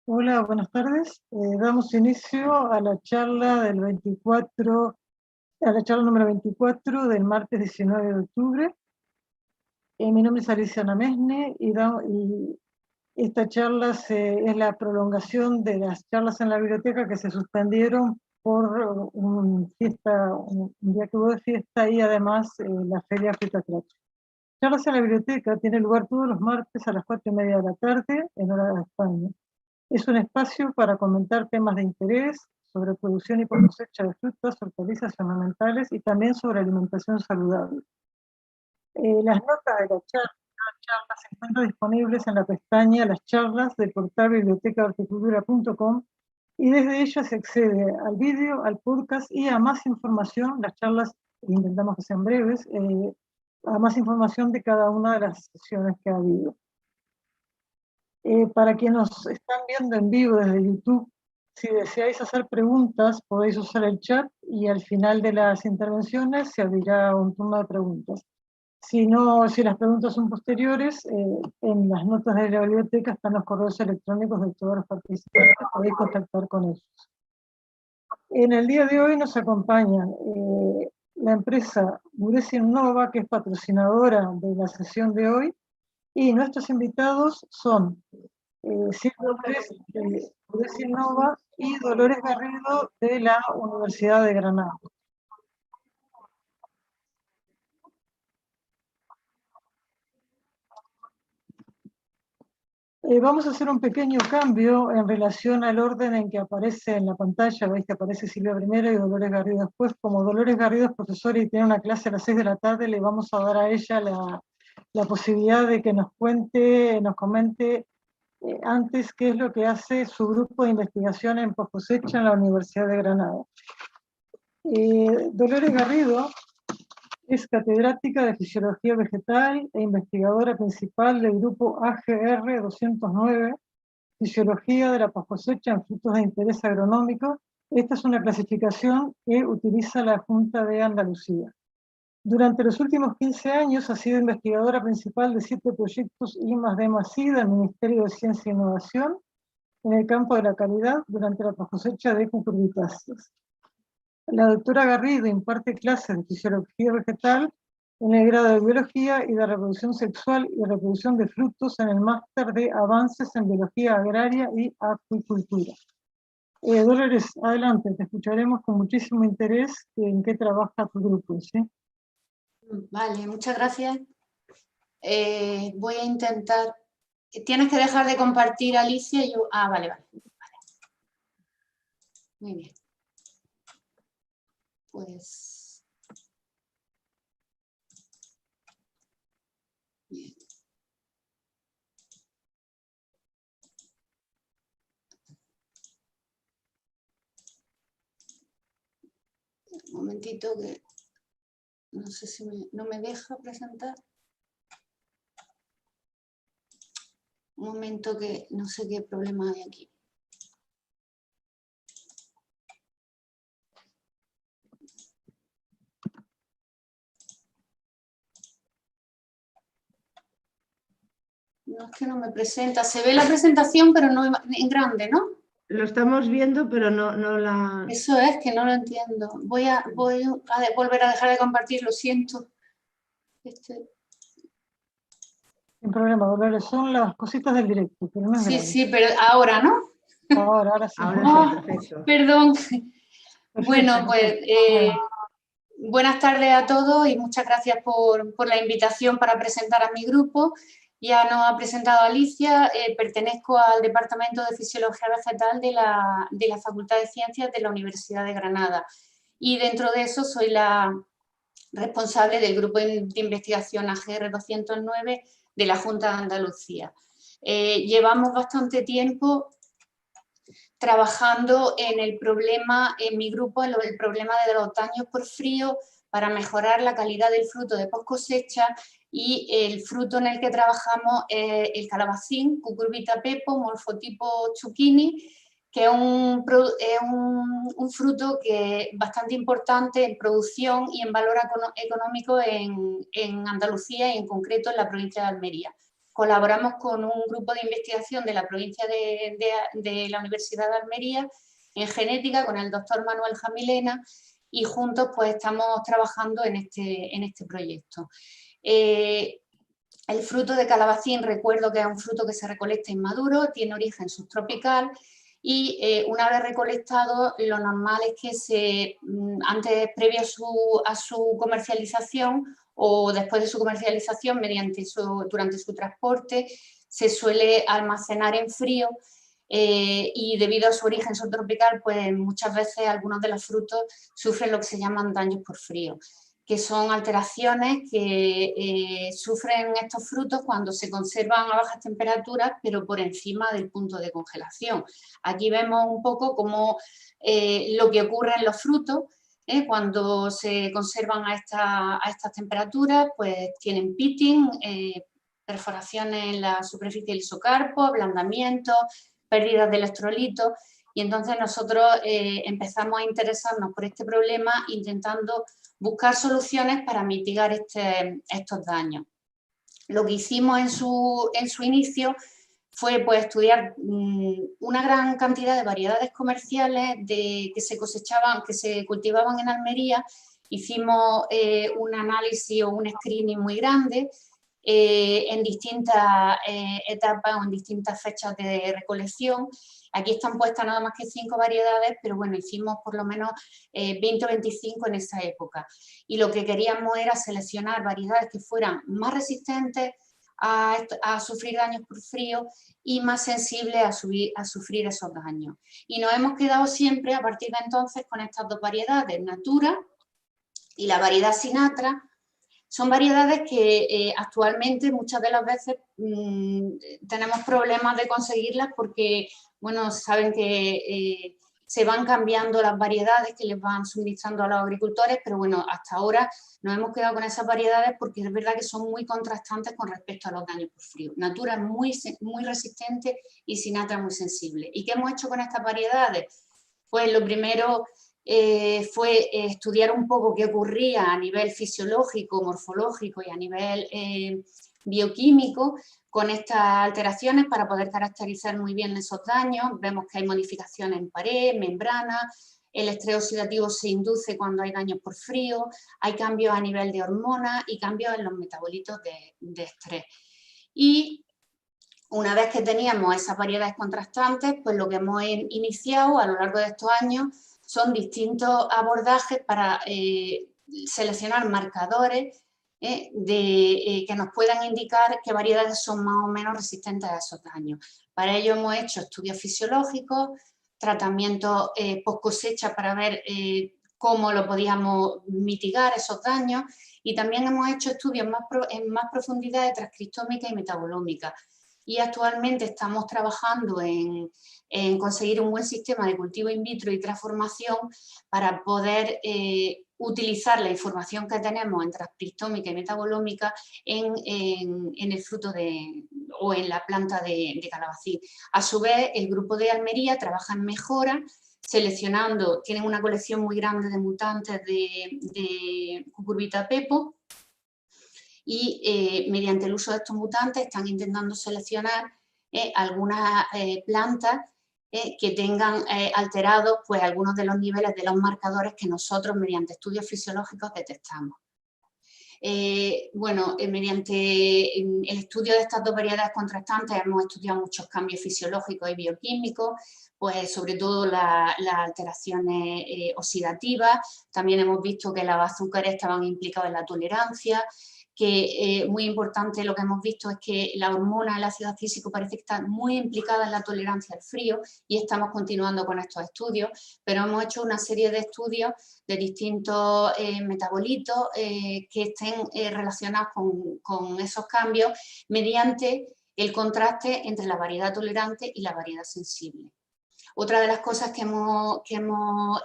Hola, buenas tardes. Damos inicio a la charla del 24, a la charla número 24 del martes 19 de octubre. Mi nombre es Alicia Namesne y esta charla es la prolongación de las charlas en la biblioteca que se suspendieron por un día que hubo de fiesta y además la Feria Fruta Crack. Charlas en la biblioteca tiene lugar todos los martes a las 4:30 de la tarde en hora de España. Es un espacio para comentar temas de interés sobre producción y cosecha de frutas, hortalizas y ornamentales y también sobre alimentación saludable. Las notas de la charla se encuentran disponibles en la pestaña Las charlas del portal bibliotecahorticultura.com y desde ella se accede al vídeo, al podcast y a más información. Las charlas intentamos que sean breves, a más información de cada una de las sesiones que ha habido. Para quienes nos están viendo en vivo desde YouTube, si deseáis hacer preguntas, podéis usar el chat y al final de las intervenciones se abrirá un turno de preguntas. Si las preguntas son posteriores, en las notas de la biblioteca están los correos electrónicos de todos los participantes, podéis contactar con ellos. En el día de hoy nos acompañan la empresa Buresi Innova, que es patrocinadora de la sesión de hoy, y nuestros invitados son Silvia Pérez de Buresi Innova y Dolores Garrido de la Universidad de Granada. Vamos a hacer un pequeño cambio en relación al orden en que aparece en la pantalla. Veis que aparece Silvia primero y Dolores Garrido después. Como Dolores Garrido es profesora y tiene una clase a las 6 de la tarde, le vamos a dar a ella la posibilidad de que nos comente antes qué es lo que hace su grupo de investigación en poscosecha en la Universidad de Granada. Dolores Garrido es catedrática de Fisiología Vegetal e investigadora principal del grupo AGR 209, Fisiología de la Poscosecha en Frutos de Interés Agronómico. Esta es una clasificación que utiliza la Junta de Andalucía. Durante los últimos 15 años ha sido investigadora principal de 7 proyectos I+D+I del Ministerio de Ciencia e Innovación en el campo de la calidad durante la poscosecha de cucurbitáceas. La doctora Garrido imparte clases de fisiología vegetal en el grado de biología y de reproducción sexual y reproducción de frutos en el máster de avances en biología agraria y acuicultura. Dolores, adelante, te escucharemos con muchísimo interés en qué trabaja tu grupo, ¿sí? Vale, muchas gracias. Voy a intentar... Tienes que dejar de compartir, Alicia. Vale. Muy bien. Pues... Bien. Un momentito que... No sé si no me deja presentar. Un momento que no sé qué problema hay aquí. No, es que no me presenta. Se ve la presentación, pero no en grande, ¿no? Lo estamos viendo, pero no la... Eso es, que no lo entiendo. Voy a volver a dejar de compartir, lo siento. Sin problema, Dolores, son las cositas del directo, pero no es grave. Sí, pero ahora, ¿no? Ahora sí. Ahora sí, perfecto. Perdón. Perfecto. Bueno, pues buenas tardes a todos y muchas gracias por la invitación para presentar a mi grupo. Ya nos ha presentado Alicia, pertenezco al Departamento de Fisiología Vegetal de la Facultad de Ciencias de la Universidad de Granada. Y dentro de eso soy la responsable del grupo de investigación AGR 209 de la Junta de Andalucía. Llevamos bastante tiempo trabajando en el problema, en mi grupo, el problema de los daños por frío para mejorar la calidad del fruto de post cosecha, y el fruto en el que trabajamos es el calabacín, Cucurbita pepo, morfotipo zucchini, que es un fruto que es bastante importante en producción y en valor económico en Andalucía y en concreto en la provincia de Almería. colaboramos con un grupo de investigación de la provincia de la Universidad de Almería en genética con el doctor Manuel Jamilena y juntos pues estamos trabajando en este proyecto. El fruto de calabacín, recuerdo que es un fruto que se recolecta inmaduro, tiene origen subtropical y una vez recolectado lo normal es que previo a su comercialización o después de su comercialización durante su transporte se suele almacenar en frío y debido a su origen subtropical pues muchas veces algunos de los frutos sufren lo que se llaman daños por frío, que son alteraciones que sufren estos frutos cuando se conservan a bajas temperaturas, pero por encima del punto de congelación. Aquí vemos un poco cómo lo que ocurre en los frutos, cuando se conservan a estas temperaturas, pues tienen pitting, perforaciones en la superficie del isocarpo, ablandamiento, pérdidas de electrolitos, y entonces nosotros empezamos a interesarnos por este problema intentando buscar soluciones para mitigar estos daños. Lo que hicimos en su inicio fue pues, estudiar una gran cantidad de variedades comerciales que se cosechaban, que se cultivaban en Almería. Hicimos un análisis o un screening muy grande en distintas etapas o en distintas fechas de recolección. Aquí están puestas nada más que 5 variedades, pero bueno, hicimos por lo menos 20 o 25 en esa época. Y lo que queríamos era seleccionar variedades que fueran más resistentes a sufrir daños por frío y más sensibles a sufrir esos daños. Y nos hemos quedado siempre a partir de entonces con estas 2 variedades, Natura y la variedad Sinatra. Son variedades que actualmente muchas de las veces tenemos problemas de conseguirlas porque, bueno, saben que se van cambiando las variedades que les van suministrando a los agricultores, pero bueno, hasta ahora nos hemos quedado con esas variedades porque es verdad que son muy contrastantes con respecto a los daños por frío. Natura es muy resistente y Sinatra muy sensible. ¿Y qué hemos hecho con estas variedades? Pues lo primero fue estudiar un poco qué ocurría a nivel fisiológico, morfológico y a nivel bioquímico con estas alteraciones para poder caracterizar muy bien esos daños. Vemos que hay modificaciones en pared, membrana, el estrés oxidativo se induce cuando hay daños por frío, hay cambios a nivel de hormonas y cambios en los metabolitos de estrés. Y una vez que teníamos esas variedades contrastantes, pues lo que hemos iniciado a lo largo de estos años son distintos abordajes para seleccionar marcadores que nos puedan indicar qué variedades son más o menos resistentes a esos daños. Para ello hemos hecho estudios fisiológicos, tratamientos post cosecha para ver cómo lo podíamos mitigar esos daños y también hemos hecho estudios en más profundidad de transcriptómica y metabolómica. Y actualmente estamos trabajando en conseguir un buen sistema de cultivo in vitro y transformación para poder utilizar la información que tenemos en transcriptómica y metabolómica en el fruto o en la planta de calabacín. A su vez, el grupo de Almería trabaja en mejora, seleccionando, tienen una colección muy grande de mutantes de cucurbita pepo, y mediante el uso de estos mutantes están intentando seleccionar algunas plantas que tengan alterados pues, algunos de los niveles de los marcadores que nosotros mediante estudios fisiológicos detectamos. Mediante el estudio de estas 2 variedades contrastantes hemos estudiado muchos cambios fisiológicos y bioquímicos, pues sobre todo las alteraciones oxidativas. También hemos visto que los azúcares estaban implicados en la tolerancia, que muy importante lo que hemos visto es que la hormona, el ácido físico parece que está muy implicada en la tolerancia al frío y estamos continuando con estos estudios, pero hemos hecho una serie de estudios de distintos metabolitos que estén relacionados con esos cambios mediante el contraste entre la variedad tolerante y la variedad sensible. Otra de las cosas que hemos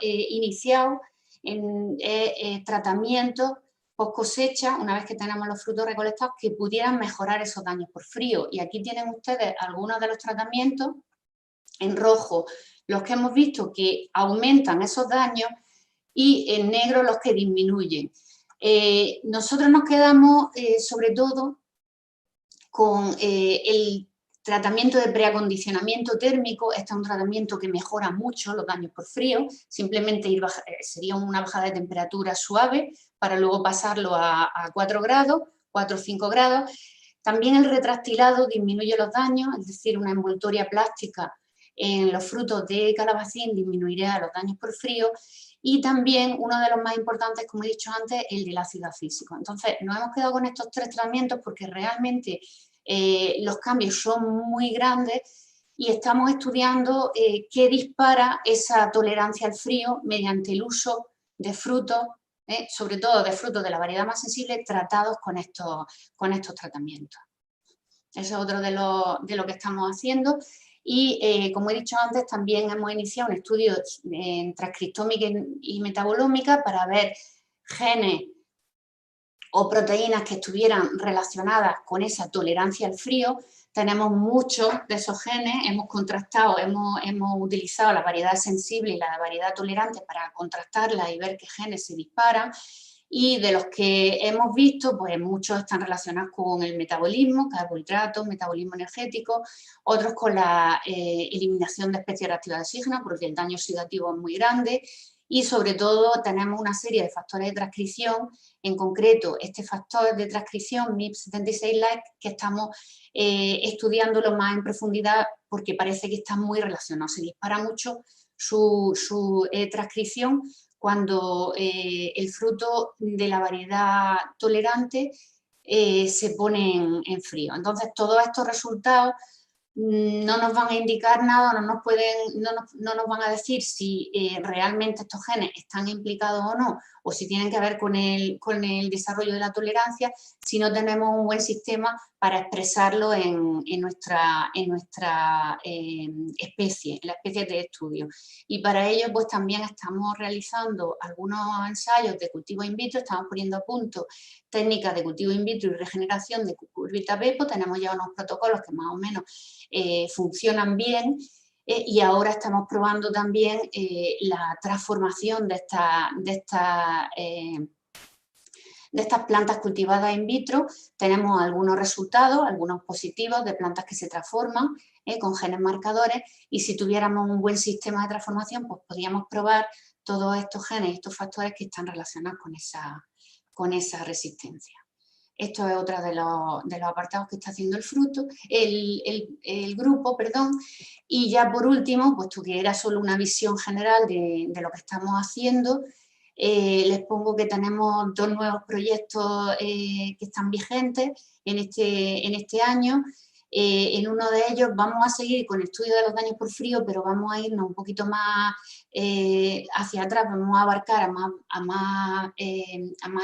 iniciado es tratamientos post cosecha, una vez que tenemos los frutos recolectados, que pudieran mejorar esos daños por frío. Y aquí tienen ustedes algunos de los tratamientos, en rojo los que hemos visto que aumentan esos daños y en negro los que disminuyen. Nosotros nos quedamos sobre todo con el tratamiento de preacondicionamiento térmico. Este es un tratamiento que mejora mucho los daños por frío, simplemente sería una bajada de temperatura suave para luego pasarlo a 4 grados, 4 o 5 grados. También el retractilado disminuye los daños, es decir, una envoltoria plástica en los frutos de calabacín disminuirá los daños por frío. Y también uno de los más importantes, como he dicho antes, el del ácido físico. Entonces, nos hemos quedado con estos 3 tratamientos porque realmente los cambios son muy grandes y estamos estudiando qué dispara esa tolerancia al frío mediante el uso de frutos, sobre todo de frutos de la variedad más sensible, tratados con estos tratamientos. Eso es otro de lo que estamos haciendo. Y como he dicho antes, también hemos iniciado un estudio en transcriptómica y metabolómica para ver genes o proteínas que estuvieran relacionadas con esa tolerancia al frío. Tenemos muchos de esos genes, hemos contrastado, hemos utilizado la variedad sensible y la variedad tolerante para contrastarla y ver qué genes se disparan. Y de los que hemos visto, pues muchos están relacionados con el metabolismo, carbohidratos, metabolismo energético, otros con la eliminación de especies reactivas de oxígeno, porque el daño oxidativo es muy grande, y sobre todo tenemos una serie de factores de transcripción, en concreto este factor de transcripción MIP76-like, que estamos estudiándolo más en profundidad porque parece que está muy relacionado, se dispara mucho su transcripción cuando el fruto de la variedad tolerante se pone en frío. Entonces, todos estos resultados no nos van a indicar nada, no nos van a decir si realmente estos genes están implicados o no, o si tienen que ver con el desarrollo de la tolerancia, si no tenemos un buen sistema para expresarlo en nuestra especie, en la especie de estudio. Y para ello, pues también estamos realizando algunos ensayos de cultivo in vitro, estamos poniendo a punto técnicas de cultivo in vitro y regeneración de cucurbita pepo. Tenemos ya unos protocolos que más o menos funcionan bien, y ahora estamos probando también la transformación de estas plantas cultivadas in vitro. Tenemos algunos resultados, algunos positivos de plantas que se transforman con genes marcadores, y si tuviéramos un buen sistema de transformación, pues podríamos probar todos estos genes, estos factores que están relacionados con esa resistencia. Esto es otro de los apartados que está haciendo el grupo, perdón. Y ya por último, puesto que era solo una visión general de lo que estamos haciendo, les pongo que tenemos 2 nuevos proyectos que están vigentes en este año. En uno de ellos vamos a seguir con el estudio de los daños por frío, pero vamos a irnos un poquito más hacia atrás, vamos a abarcar a más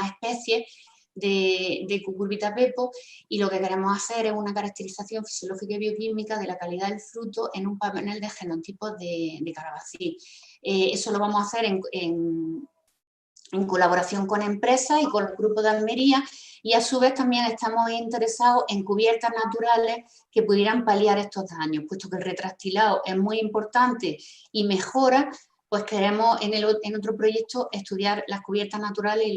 especies de cucurbita pepo, y lo que queremos hacer es una caracterización fisiológica y bioquímica de la calidad del fruto en un panel de genotipos de calabacín. Eso lo vamos a hacer en colaboración con empresas y con los grupos de Almería, y a su vez también estamos interesados en cubiertas naturales que pudieran paliar estos daños, puesto que el retractilado es muy importante y mejora. Pues queremos en otro proyecto estudiar las cubiertas naturales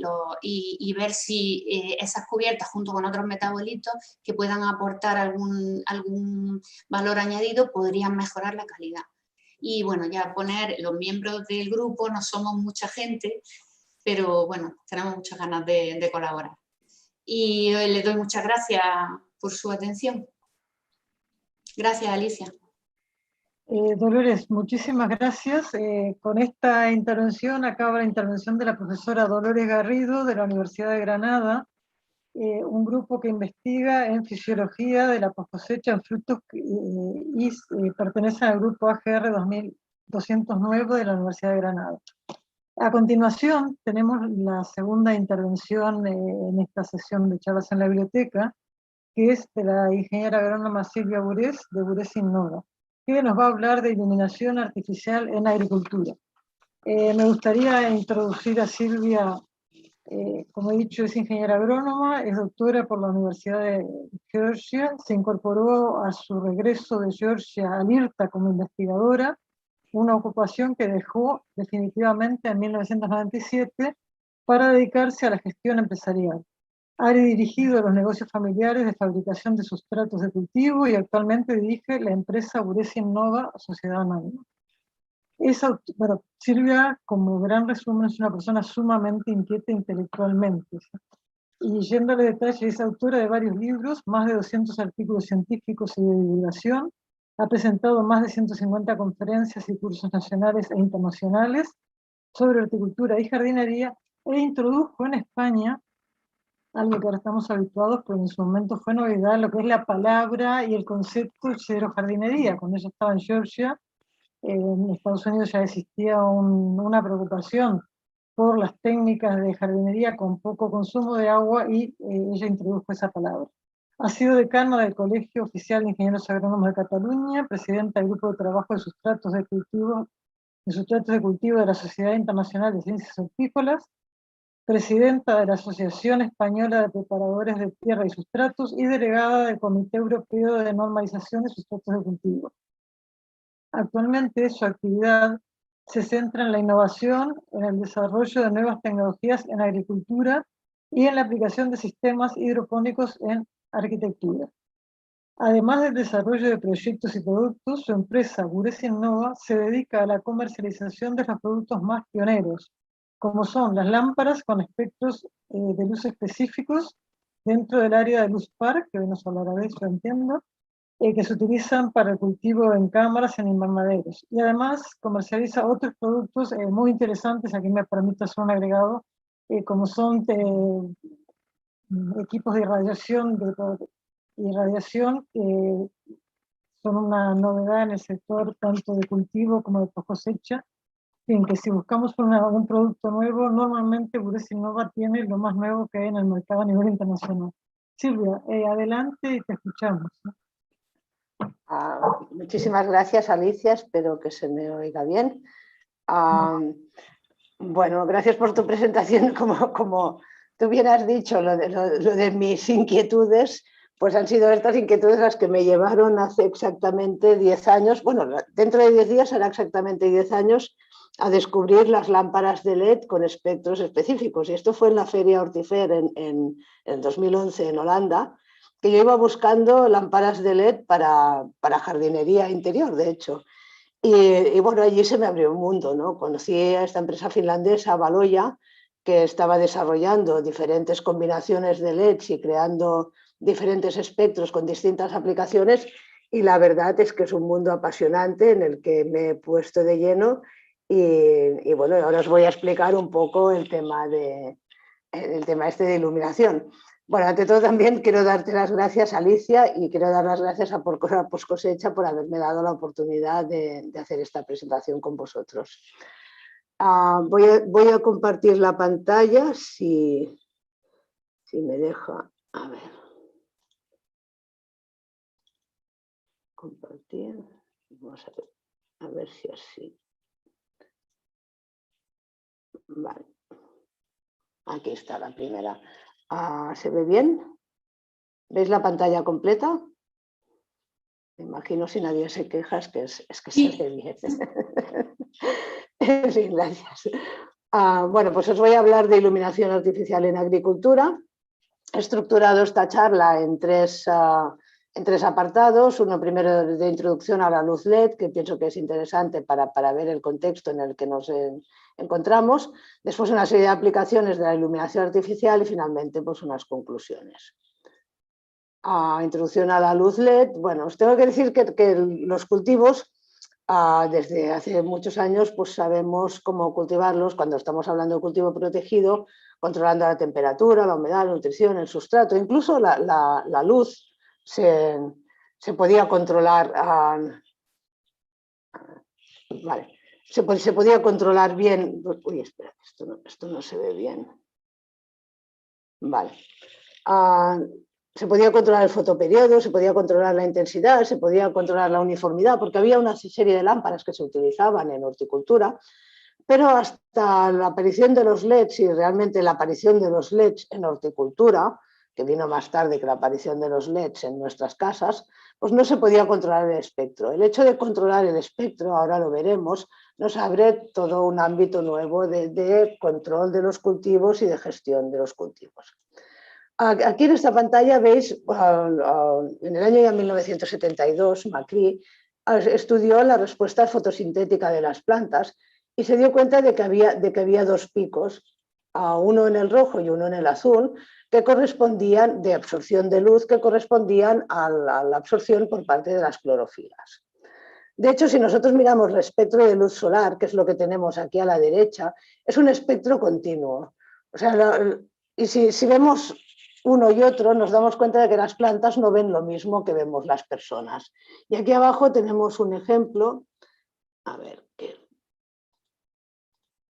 y ver si esas cubiertas, junto con otros metabolitos que puedan aportar algún valor añadido, podrían mejorar la calidad. Y bueno, ya poner los miembros del grupo, no somos mucha gente, pero bueno, tenemos muchas ganas de colaborar. Y les doy muchas gracias por su atención. Gracias, Alicia. Dolores, muchísimas gracias. Con esta intervención acaba la intervención de la profesora Dolores Garrido de la Universidad de Granada, un grupo que investiga en fisiología de la poscosecha en frutos y pertenece al grupo AGR 2209 de la Universidad de Granada. A continuación tenemos la segunda intervención en esta sesión de charlas en la biblioteca, que es de la ingeniera agrónoma Silvia Burés, de Burés Innova, que nos va a hablar de iluminación artificial en agricultura. Me gustaría introducir a Silvia. Como he dicho, es ingeniera agrónoma, es doctora por la Universidad de Georgia, se incorporó a su regreso de Georgia al IRTA como investigadora, una ocupación que dejó definitivamente en 1997 para dedicarse a la gestión empresarial. Ha dirigido los negocios familiares de fabricación de sustratos de cultivo y actualmente dirige la empresa Buresi Innova, Sociedad Anónima. Bueno, Silvia, como gran resumen, es una persona sumamente inquieta intelectualmente, ¿sí? Y yéndole detalle, es autora de varios libros, más de 200 artículos científicos y de divulgación, ha presentado más de 150 conferencias y cursos nacionales e internacionales sobre horticultura y jardinería, e introdujo en España algo que ahora estamos habituados, pero en su momento fue novedad, lo que es la palabra y el concepto de jardinería. Cuando ella estaba en Georgia, en Estados Unidos ya existía una preocupación por las técnicas de jardinería con poco consumo de agua y ella introdujo esa palabra. Ha sido decana del Colegio Oficial de Ingenieros Agrónomos de Cataluña, presidenta del Grupo de Trabajo de Sustratos de Cultivo de la Sociedad Internacional de Ciencias Hortícolas, presidenta de la Asociación Española de Preparadores de Tierra y Sustratos y delegada del Comité Europeo de Normalización de Sustratos de Cultivo. Actualmente su actividad se centra en la innovación, en el desarrollo de nuevas tecnologías en agricultura y en la aplicación de sistemas hidropónicos en arquitectura. Además del desarrollo de proyectos y productos, su empresa Buresi Innova se dedica a la comercialización de los productos más pioneros, como son las lámparas con espectros de luz específicos dentro del área de luz par, que hoy nos hablará de eso, entiendo, que se utilizan para el cultivo en cámaras en invernaderos. Y además comercializa otros productos muy interesantes, aquí me permito hacer un agregado, como son equipos de irradiación, que son una novedad en el sector tanto de cultivo como de cosecha, en que si buscamos un producto nuevo, normalmente Buresi Innova tiene lo más nuevo que hay en el mercado a nivel internacional. Silvia, adelante y te escuchamos. Muchísimas gracias, Alicia, espero que se me oiga bien. Bueno, gracias por tu presentación. Como tú bien has dicho, lo de mis inquietudes, pues han sido estas inquietudes las que me llevaron hace exactamente 10 años, bueno, dentro de 10 días será exactamente 10 años, a descubrir las lámparas de LED con espectros específicos. Y esto fue en la Feria Hortifer en el 2011 en Holanda, que yo iba buscando lámparas de LED para jardinería interior, de hecho. Y bueno, allí se me abrió un mundo, ¿no? Conocí a esta empresa finlandesa, Valoja, que estaba desarrollando diferentes combinaciones de LEDs y creando diferentes espectros con distintas aplicaciones, y la verdad es que es un mundo apasionante en el que me he puesto de lleno y bueno, ahora os voy a explicar un poco el tema este de iluminación. Bueno, ante todo también quiero darte las gracias, Alicia, y quiero dar las gracias a Porcora Postcosecha por haberme dado la oportunidad de hacer esta presentación con vosotros. Voy a compartir la pantalla si me deja. A ver. Compartir. Vamos a ver si así. Vale. Aquí está la primera. ¿Se ve bien? ¿Veis la pantalla completa? Me imagino, si nadie se queja, es que se ve bien. En fin, gracias. Bueno, pues os voy a hablar de iluminación artificial en agricultura. He estructurado esta charla en tres apartados. Uno primero de introducción a la luz LED, que pienso que es interesante para ver el contexto en el que nos encontramos. Después una serie de aplicaciones de la iluminación artificial y finalmente pues unas conclusiones. Introducción a la luz LED. Bueno, os tengo que decir que los cultivos desde hace muchos años pues sabemos cómo cultivarlos cuando estamos hablando de cultivo protegido, controlando la temperatura, la humedad, la nutrición, el sustrato, incluso la luz se podía controlar. Vale, se podía controlar bien. Uy, espera, esto no se ve bien. Vale. Se podía controlar el fotoperiodo, se podía controlar la intensidad, se podía controlar la uniformidad, porque había una serie de lámparas que se utilizaban en horticultura, pero hasta la aparición de los LEDs, y realmente la aparición de los LEDs en horticultura, que vino más tarde que la aparición de los LEDs en nuestras casas, pues no se podía controlar el espectro. El hecho de controlar el espectro, ahora lo veremos, nos abre todo un ámbito nuevo de control de los cultivos y de gestión de los cultivos. Aquí en esta pantalla veis, en el año ya 1972, Macri estudió la respuesta fotosintética de las plantas y se dio cuenta de que había dos picos, uno en el rojo y uno en el azul, que correspondían de absorción de luz, que correspondían a la absorción por parte de las clorofilas. De hecho, si nosotros miramos el espectro de luz solar, que es lo que tenemos aquí a la derecha, es un espectro continuo. O sea, y si vemos uno y otro, nos damos cuenta de que las plantas no ven lo mismo que vemos las personas. Y aquí abajo tenemos un ejemplo. A ver,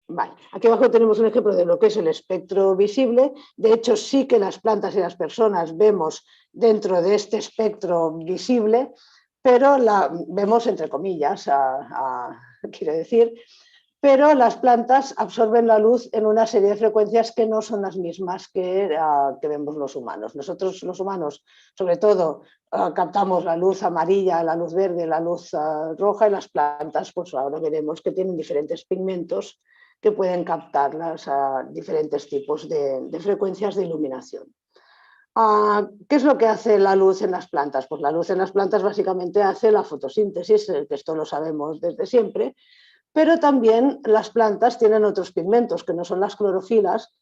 vale, aquí abajo tenemos un ejemplo de lo que es el espectro visible. De hecho, sí que las plantas y las personas vemos dentro de este espectro visible, pero la vemos entre comillas, quiero decir, pero las plantas absorben la luz en una serie de frecuencias que no son las mismas que vemos los humanos. Nosotros los humanos, sobre todo, captamos la luz amarilla, la luz verde, la luz roja, y las plantas, pues ahora veremos que tienen diferentes pigmentos que pueden captar diferentes tipos de frecuencias de iluminación. ¿Qué es lo que hace la luz en las plantas? Pues la luz en las plantas básicamente hace la fotosíntesis, que esto lo sabemos desde siempre, pero también las plantas tienen otros pigmentos que no son las clorofilas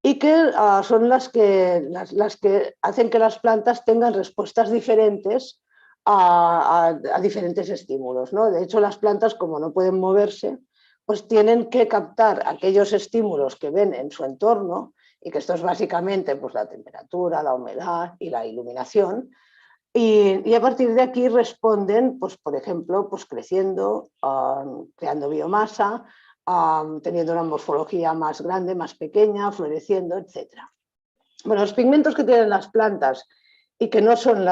y que son las que hacen que las plantas tengan respuestas diferentes a diferentes estímulos, ¿no? De hecho, las plantas, como no pueden moverse, pues tienen que captar aquellos estímulos que ven en su entorno, y que esto es básicamente pues, la temperatura, la humedad y la iluminación. Y a partir de aquí responden, pues, por ejemplo, pues, creciendo, creando biomasa, teniendo una morfología más grande, más pequeña, floreciendo, etc. Bueno, los pigmentos que tienen las plantas y que no son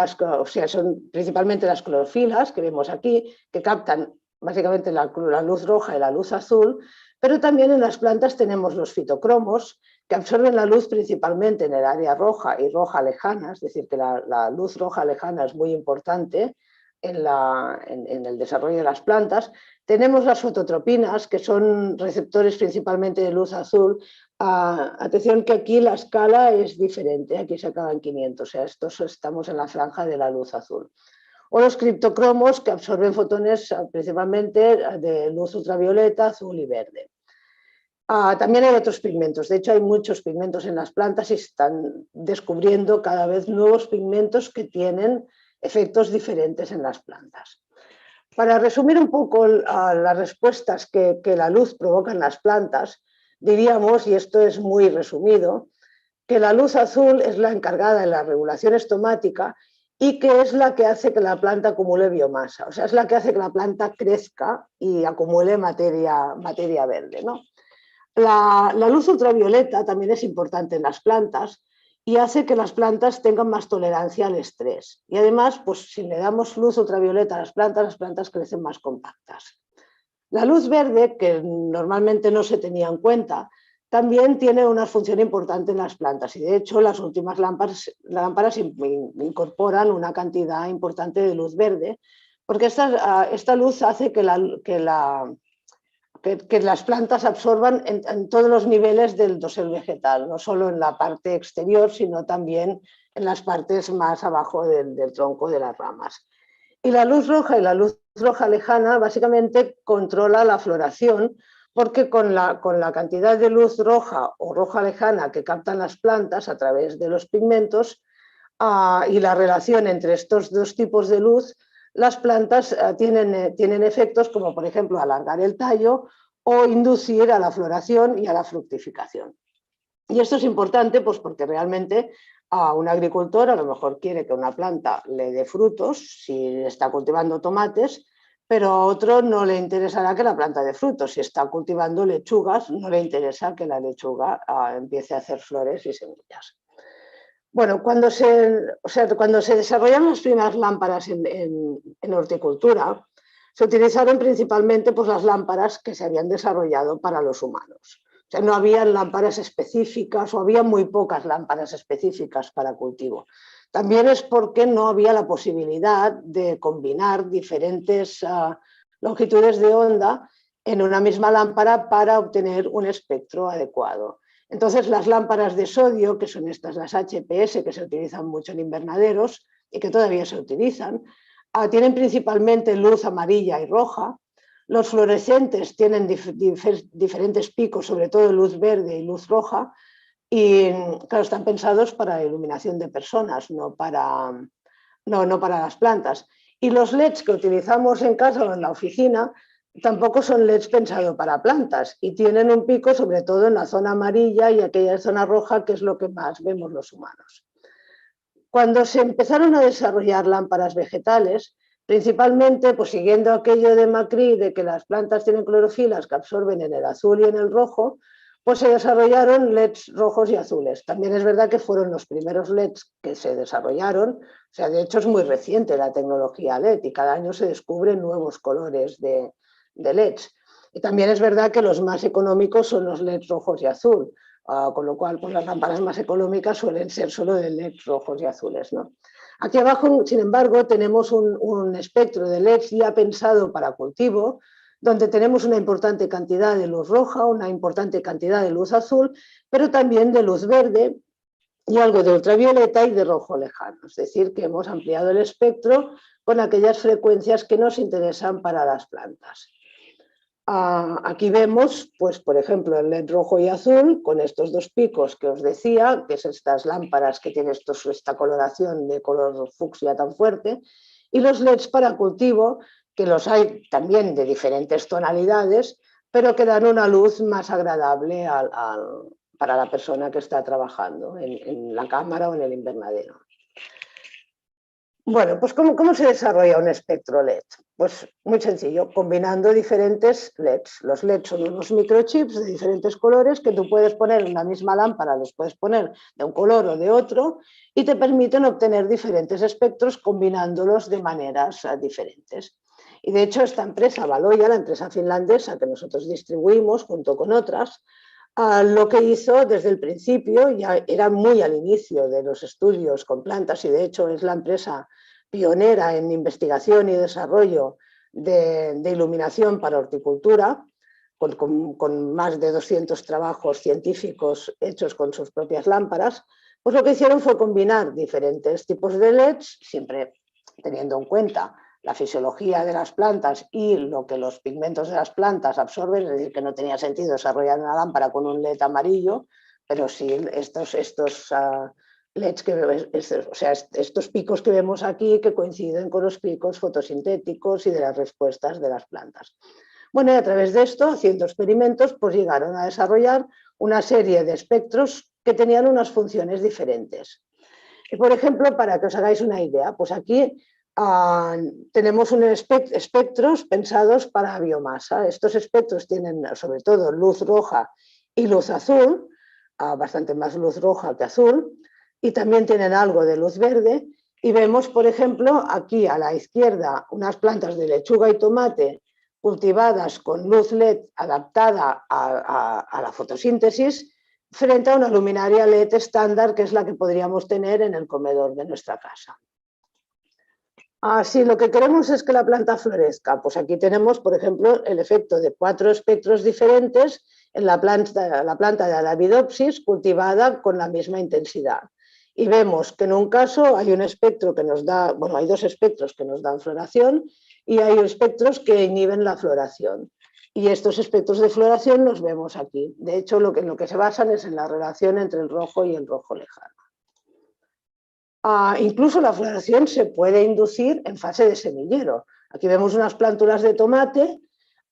son principalmente las clorofilas que vemos aquí, que captan básicamente la luz roja y la luz azul, pero también en las plantas tenemos los fitocromos, que absorben la luz principalmente en el área roja y roja lejana, es decir, que la luz roja lejana es muy importante en el desarrollo de las plantas. Tenemos las fototropinas, que son receptores principalmente de luz azul. Atención que aquí la escala es diferente, aquí se acaba en 500, o sea, estamos en la franja de la luz azul. O los criptocromos, que absorben fotones principalmente de luz ultravioleta, azul y verde. También hay otros pigmentos, de hecho hay muchos pigmentos en las plantas y están descubriendo cada vez nuevos pigmentos que tienen efectos diferentes en las plantas. Para resumir un poco las respuestas que la luz provoca en las plantas, diríamos, y esto es muy resumido, que la luz azul es la encargada de la regulación estomática y que es la que hace que la planta acumule biomasa, o sea, es la que hace que la planta crezca y acumule materia verde, ¿no? La luz ultravioleta también es importante en las plantas y hace que las plantas tengan más tolerancia al estrés. Y además, pues si le damos luz ultravioleta a las plantas crecen más compactas. La luz verde, que normalmente no se tenía en cuenta, también tiene una función importante en las plantas y de hecho las últimas lámparas incorporan una cantidad importante de luz verde porque esta luz hace que las plantas absorban en todos los niveles del dosel vegetal, no solo en la parte exterior, sino también en las partes más abajo del tronco de las ramas. Y la luz roja y la luz roja lejana básicamente controla la floración, porque con la cantidad de luz roja o roja lejana que captan las plantas a través de los pigmentos y la relación entre estos dos tipos de luz, las plantas tienen efectos como, por ejemplo, alargar el tallo o inducir a la floración y a la fructificación. Y esto es importante pues, porque realmente a un agricultor a lo mejor quiere que una planta le dé frutos si está cultivando tomates, pero a otro no le interesará que la planta dé frutos. Si está cultivando lechugas, no le interesa que la lechuga empiece a hacer flores y semillas. Bueno, cuando se desarrollaron las primeras lámparas en horticultura, se utilizaron principalmente pues, las lámparas que se habían desarrollado para los humanos. O sea, no había lámparas específicas o había muy pocas lámparas específicas para cultivo. También es porque no había la posibilidad de combinar diferentes longitudes de onda en una misma lámpara para obtener un espectro adecuado. Entonces las lámparas de sodio, que son estas las HPS, que se utilizan mucho en invernaderos y que todavía se utilizan, tienen principalmente luz amarilla y roja. Los fluorescentes tienen diferentes picos, sobre todo luz verde y luz roja, y claro, están pensados para la iluminación de personas, no para las plantas. Y los LEDs que utilizamos en casa o en la oficina tampoco son LEDs pensados para plantas y tienen un pico sobre todo en la zona amarilla y aquella zona roja, que es lo que más vemos los humanos. Cuando se empezaron a desarrollar lámparas vegetales, principalmente pues, siguiendo aquello de Macri de que las plantas tienen clorofilas que absorben en el azul y en el rojo, pues se desarrollaron LEDs rojos y azules. También es verdad que fueron los primeros LEDs que se desarrollaron, o sea, de hecho es muy reciente la tecnología LED y cada año se descubren nuevos colores de LEDs. Y también es verdad que los más económicos son los LEDs rojos y azul, con lo cual pues, las lámparas más económicas suelen ser solo de LEDs rojos y azules, ¿no? Aquí abajo, sin embargo, tenemos un espectro de LEDs ya pensado para cultivo, donde tenemos una importante cantidad de luz roja, una importante cantidad de luz azul, pero también de luz verde y algo de ultravioleta y de rojo lejano. Es decir, que hemos ampliado el espectro con aquellas frecuencias que nos interesan para las plantas. Aquí vemos, pues, por ejemplo, el LED rojo y azul con estos dos picos que os decía, que es estas lámparas que tienen esta coloración de color fucsia tan fuerte, y los LEDs para cultivo, que los hay también de diferentes tonalidades, pero que dan una luz más agradable para la persona que está trabajando en la cámara o en el invernadero. Bueno, pues ¿cómo se desarrolla un espectro LED? Pues muy sencillo, combinando diferentes LEDs. Los LEDs son unos microchips de diferentes colores que tú puedes poner en la misma lámpara, los puedes poner de un color o de otro y te permiten obtener diferentes espectros combinándolos de maneras diferentes. Y de hecho esta empresa, Valoya, la empresa finlandesa que nosotros distribuimos junto con otras, lo que hizo desde el principio, ya era muy al inicio de los estudios con plantas y de hecho es la empresa pionera en investigación y desarrollo de iluminación para horticultura, con más de 200 trabajos científicos hechos con sus propias lámparas, pues lo que hicieron fue combinar diferentes tipos de LEDs, siempre teniendo en cuenta la fisiología de las plantas y lo que los pigmentos de las plantas absorben, es decir, que no tenía sentido desarrollar una lámpara con un LED amarillo, pero sí estos LEDs estos picos que vemos aquí que coinciden con los picos fotosintéticos y de las respuestas de las plantas. Bueno, y a través de esto, haciendo experimentos, pues llegaron a desarrollar una serie de espectros que tenían unas funciones diferentes. Y, por ejemplo, para que os hagáis una idea, pues aquí tenemos unos espectros pensados para biomasa. Estos espectros tienen sobre todo luz roja y luz azul, bastante más luz roja que azul, y también tienen algo de luz verde. Y vemos, por ejemplo, aquí a la izquierda unas plantas de lechuga y tomate cultivadas con luz LED adaptada a la fotosíntesis frente a una luminaria LED estándar que es la que podríamos tener en el comedor de nuestra casa. Si lo que queremos es que la planta florezca, pues aquí tenemos, por ejemplo, el efecto de 4 espectros diferentes en la planta de Arabidopsis cultivada con la misma intensidad. Y vemos que en un caso hay un espectro que nos da, bueno, hay 2 espectros que nos dan floración y hay espectros que inhiben la floración. Y estos espectros de floración los vemos aquí. De hecho, en lo que se basan es en la relación entre el rojo y el rojo lejano. Incluso la floración se puede inducir en fase de semillero. Aquí vemos unas plántulas de tomate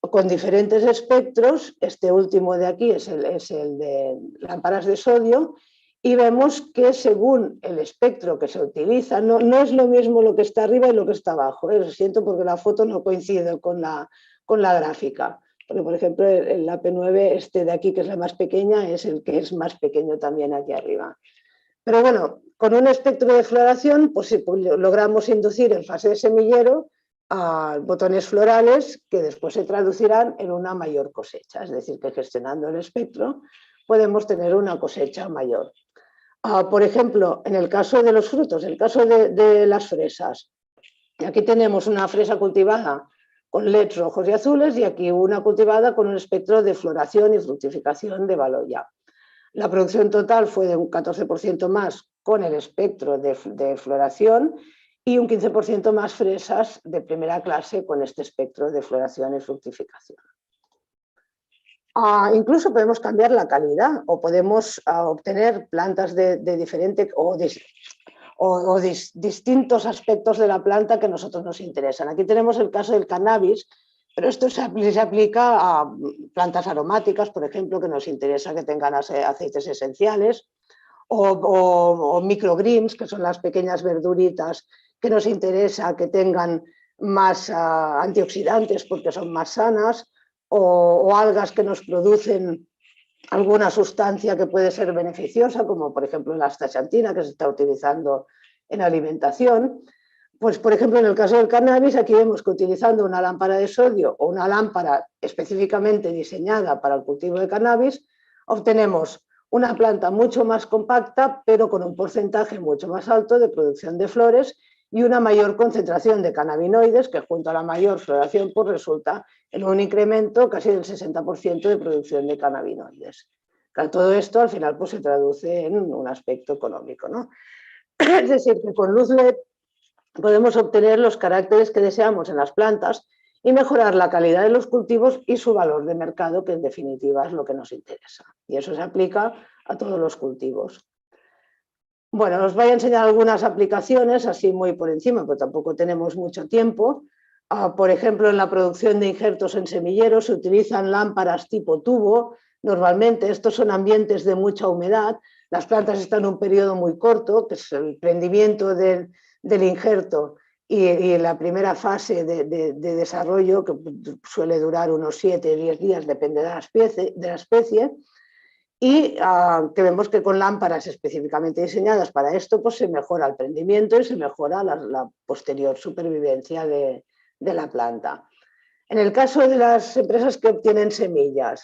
con diferentes espectros. Este último de aquí es el de lámparas de sodio y vemos que según el espectro que se utiliza, no es lo mismo lo que está arriba y lo que está abajo. Lo siento porque la foto no coincide con la gráfica. Porque, por ejemplo, el AP9, este de aquí, que es la más pequeña, es el que es más pequeño también aquí arriba. Pero bueno, con un espectro de floración pues logramos inducir en fase de semillero a botones florales que después se traducirán en una mayor cosecha. Es decir, que gestionando el espectro podemos tener una cosecha mayor. Por ejemplo, en el caso de los frutos, en el caso de las fresas, aquí tenemos una fresa cultivada con LEDs rojos y azules y aquí una cultivada con un espectro de floración y fructificación de Valoya. La producción total fue de un 14% más con el espectro de floración y un 15% más fresas de primera clase con este espectro de floración y fructificación. Incluso podemos cambiar la calidad o podemos obtener plantas de diferente o distintos aspectos de la planta que a nosotros nos interesan. Aquí tenemos el caso del cannabis, pero esto se aplica a plantas aromáticas, por ejemplo, que nos interesa que tengan aceites esenciales, o microgreens, que son las pequeñas verduritas que nos interesa que tengan más antioxidantes porque son más sanas, o algas que nos producen alguna sustancia que puede ser beneficiosa, como por ejemplo la astaxantina que se está utilizando en alimentación. Pues por ejemplo en el caso del cannabis, aquí vemos que utilizando una lámpara de sodio o una lámpara específicamente diseñada para el cultivo de cannabis, obtenemos una planta mucho más compacta, pero con un porcentaje mucho más alto de producción de flores y una mayor concentración de cannabinoides, que junto a la mayor floración pues resulta en un incremento casi del 60% de producción de cannabinoides. Todo esto al final pues, se traduce en un aspecto económico, ¿no? Es decir, que con luz LED podemos obtener los caracteres que deseamos en las plantas y mejorar la calidad de los cultivos y su valor de mercado, que en definitiva es lo que nos interesa. Y eso se aplica a todos los cultivos. Bueno, os voy a enseñar algunas aplicaciones, así muy por encima, pero tampoco tenemos mucho tiempo. Por ejemplo, en la producción de injertos en semilleros se utilizan lámparas tipo tubo. Normalmente estos son ambientes de mucha humedad. Las plantas están en un periodo muy corto, que es el prendimiento del injerto y la primera fase de desarrollo, que suele durar unos 7 o 10 días, depende de la especie. Y que vemos que con lámparas específicamente diseñadas para esto, pues se mejora el prendimiento y se mejora la posterior supervivencia de la planta. En el caso de las empresas que obtienen semillas,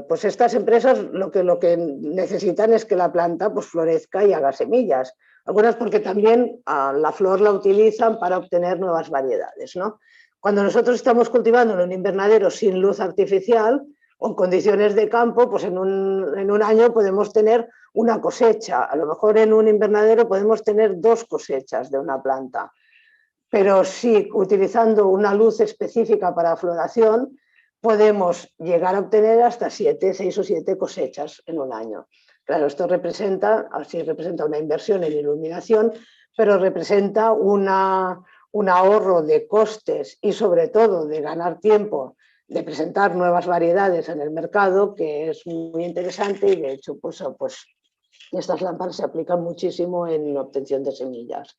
pues estas empresas lo que necesitan es que la planta pues, florezca y haga semillas. Algunas porque también la flor la utilizan para obtener nuevas variedades, ¿no? Cuando nosotros estamos cultivando en un invernadero sin luz artificial, o en condiciones de campo, pues en un año podemos tener una cosecha. A lo mejor en un invernadero podemos tener 2 cosechas de una planta. Pero sí, utilizando una luz específica para floración, podemos llegar a obtener hasta 6 o 7 cosechas en un año. Claro, esto representa una inversión en iluminación, pero representa un ahorro de costes y sobre todo de ganar tiempo, de presentar nuevas variedades en el mercado, que es muy interesante y de hecho pues estas lámparas se aplican muchísimo en obtención de semillas.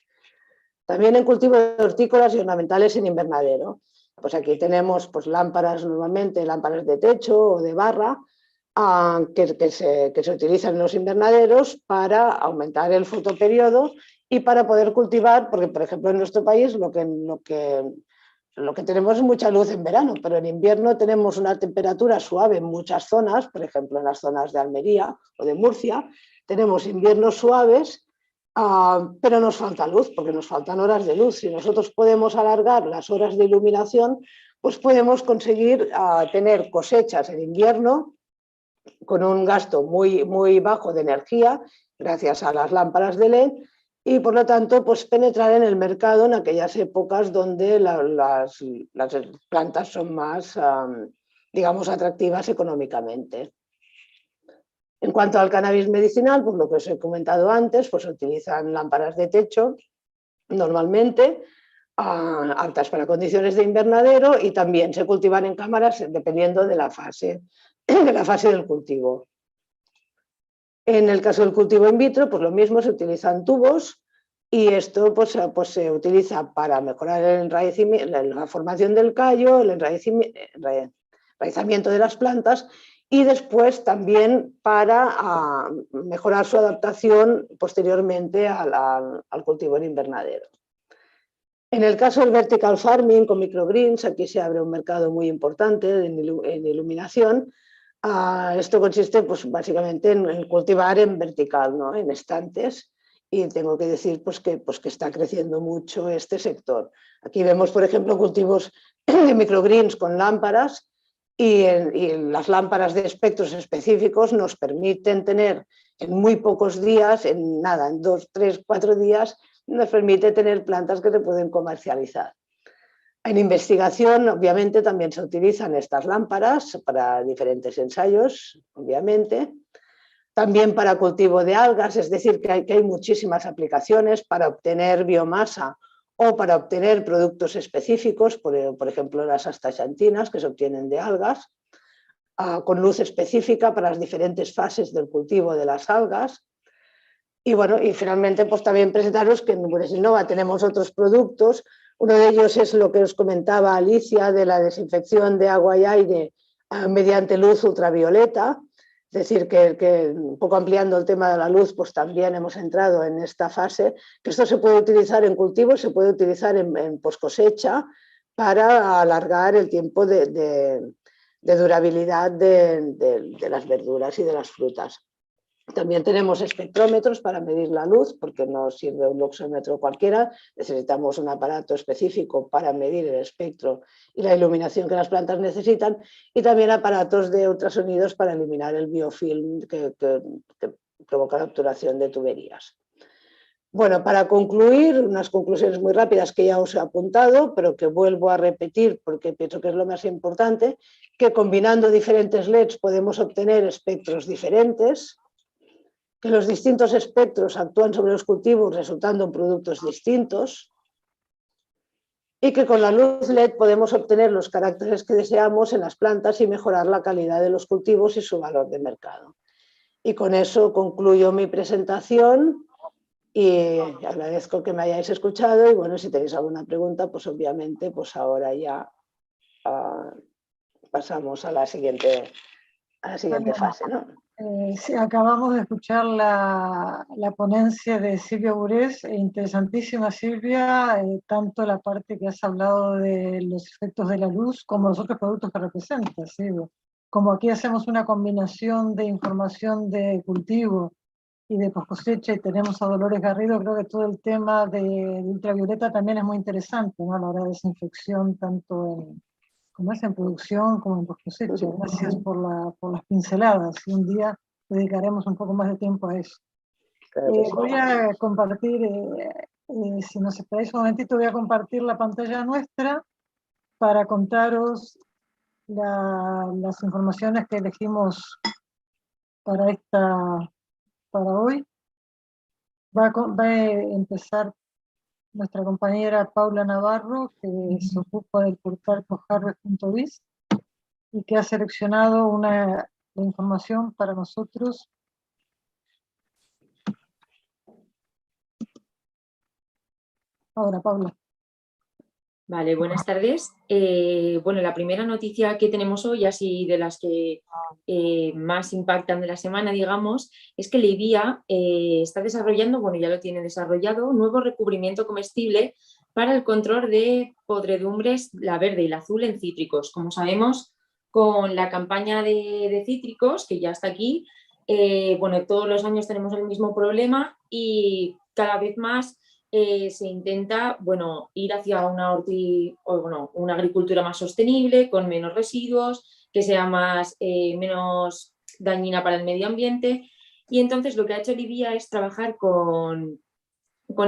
También en cultivo de hortícolas y ornamentales en invernadero. Pues aquí tenemos pues, lámparas, normalmente lámparas de techo o de barra, que se utilizan en los invernaderos para aumentar el fotoperiodo y para poder cultivar, porque por ejemplo en nuestro país lo que tenemos es mucha luz en verano, pero en invierno tenemos una temperatura suave en muchas zonas, por ejemplo en las zonas de Almería o de Murcia, tenemos inviernos suaves, pero nos falta luz, porque nos faltan horas de luz. Si nosotros podemos alargar las horas de iluminación, pues podemos conseguir tener cosechas en invierno con un gasto muy, muy bajo de energía, gracias a las lámparas de LED, y por lo tanto pues penetrar en el mercado en aquellas épocas donde las plantas son más, digamos, atractivas económicamente. En cuanto al cannabis medicinal, pues lo que os he comentado antes, pues se utilizan lámparas de techo normalmente, aptas para condiciones de invernadero, y también se cultivan en cámaras dependiendo de la fase del cultivo. En el caso del cultivo in vitro, pues lo mismo, se utilizan tubos y esto pues se utiliza para mejorar la formación del callo, el enraizamiento de las plantas y después también para mejorar su adaptación posteriormente al cultivo en invernadero. En el caso del vertical farming con microgreens, aquí se abre un mercado muy importante en iluminación. Esto consiste pues, básicamente en cultivar en vertical, ¿no? En estantes, y tengo que decir pues, que está creciendo mucho este sector. Aquí vemos, por ejemplo, cultivos de microgreens con lámparas y las lámparas de espectros específicos nos permiten tener en muy pocos días, en 2, 3, 4 días, nos permite tener plantas que se pueden comercializar. En investigación, obviamente, también se utilizan estas lámparas para diferentes ensayos, obviamente. También para cultivo de algas, es decir, que hay muchísimas aplicaciones para obtener biomasa o para obtener productos específicos, por ejemplo, las astaxantinas que se obtienen de algas, con luz específica para las diferentes fases del cultivo de las algas. Y bueno, y finalmente pues también presentaros que en Innova tenemos otros productos. Uno de ellos es lo que os comentaba Alicia, de la desinfección de agua y aire mediante luz ultravioleta. Es decir, que un poco ampliando el tema de la luz, pues también hemos entrado en esta fase, que esto se puede utilizar en cultivo, se puede utilizar en post cosecha para alargar el tiempo de durabilidad de las verduras y de las frutas. También tenemos espectrómetros para medir la luz, porque no sirve un luxómetro cualquiera, necesitamos un aparato específico para medir el espectro y la iluminación que las plantas necesitan, y también aparatos de ultrasonidos para eliminar el biofilm que provoca la obturación de tuberías. Bueno, para concluir, unas conclusiones muy rápidas que ya os he apuntado, pero que vuelvo a repetir porque pienso que es lo más importante, que combinando diferentes LEDs podemos obtener espectros diferentes, que los distintos espectros actúan sobre los cultivos resultando en productos distintos, y que con la luz LED podemos obtener los caracteres que deseamos en las plantas y mejorar la calidad de los cultivos y su valor de mercado. Y con eso concluyo mi presentación y agradezco que me hayáis escuchado, y bueno, si tenéis alguna pregunta, pues obviamente pues ahora ya pasamos a la siguiente fase, ¿no? Sí, acabamos de escuchar la ponencia de Silvia Burés, interesantísima Silvia, tanto la parte que has hablado de los efectos de la luz como los otros productos que representas, ¿sí? Como aquí hacemos una combinación de información de cultivo y de post cosecha y tenemos a Dolores Garrido, creo que todo el tema de ultravioleta también es muy interesante, ¿no? A la hora de desinfección, tanto como es en producción como en post cosecha. Gracias por las pinceladas, y un día dedicaremos un poco más de tiempo a eso. Voy a compartir, si nos esperáis un momentito, voy a compartir la pantalla nuestra para contaros las informaciones que elegimos para hoy. Va a empezar nuestra compañera Paula Navarro, que se ocupa del portal coharvest.biz y que ha seleccionado la información para nosotros. Ahora, Paula. Vale, buenas tardes. Bueno, la primera noticia que tenemos hoy, así de las que más impactan de la semana, digamos, es que Leivia está desarrollando, bueno, ya lo tiene desarrollado, un nuevo recubrimiento comestible para el control de podredumbres, la verde y la azul, en cítricos. Como sabemos, con la campaña de cítricos, que ya está aquí, bueno, todos los años tenemos el mismo problema y cada vez más se intenta, bueno, ir hacia una agricultura más sostenible, con menos residuos, que sea menos dañina para el medio ambiente. Y entonces lo que ha hecho Leivia es trabajar con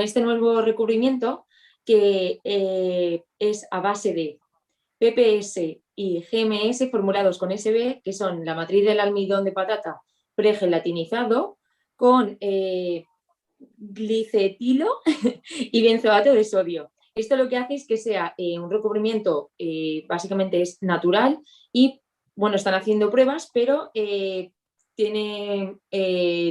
este nuevo recubrimiento, que es a base de PPS y GMS formulados con SB, que son la matriz del almidón de patata pregelatinizado con glicetilo y benzoato de sodio. Esto lo que hace es que sea un recubrimiento, básicamente es natural, y bueno, están haciendo pruebas, pero tiene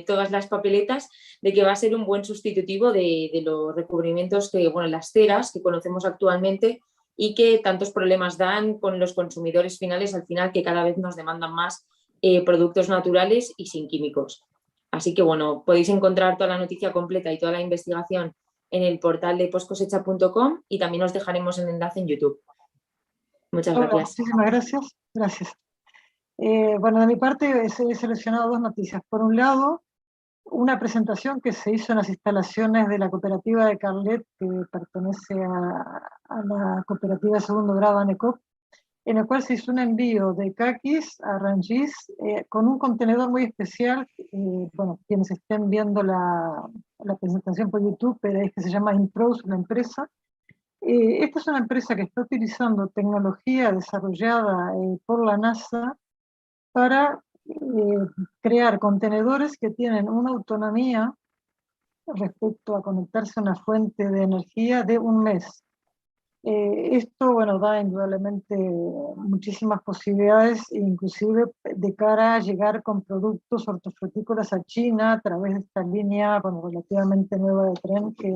todas las papeletas de que va a ser un buen sustitutivo de los recubrimientos las ceras que conocemos actualmente y que tantos problemas dan con los consumidores finales al final, que cada vez nos demandan más productos naturales y sin químicos. Así que bueno, podéis encontrar toda la noticia completa y toda la investigación en el portal de postcosecha.com, y también os dejaremos el enlace en YouTube. Muchas gracias. Muchísimas gracias. Gracias. Bueno, de mi parte he seleccionado dos noticias. Por un lado, una presentación que se hizo en las instalaciones de la cooperativa de Carlet, que pertenece a la cooperativa de segundo grado ANECOP, en el cual se hizo un envío de caquis a Rangis con un contenedor muy especial. Bueno, quienes estén viendo la presentación por YouTube, veréis que se llama Impros, la empresa. Esta es una empresa que está utilizando tecnología desarrollada por la NASA para crear contenedores que tienen una autonomía respecto a conectarse a una fuente de energía de un mes. Esto, bueno, da indudablemente muchísimas posibilidades, inclusive de cara a llegar con productos hortofrutícolas a China a través de esta línea, bueno, relativamente nueva de tren que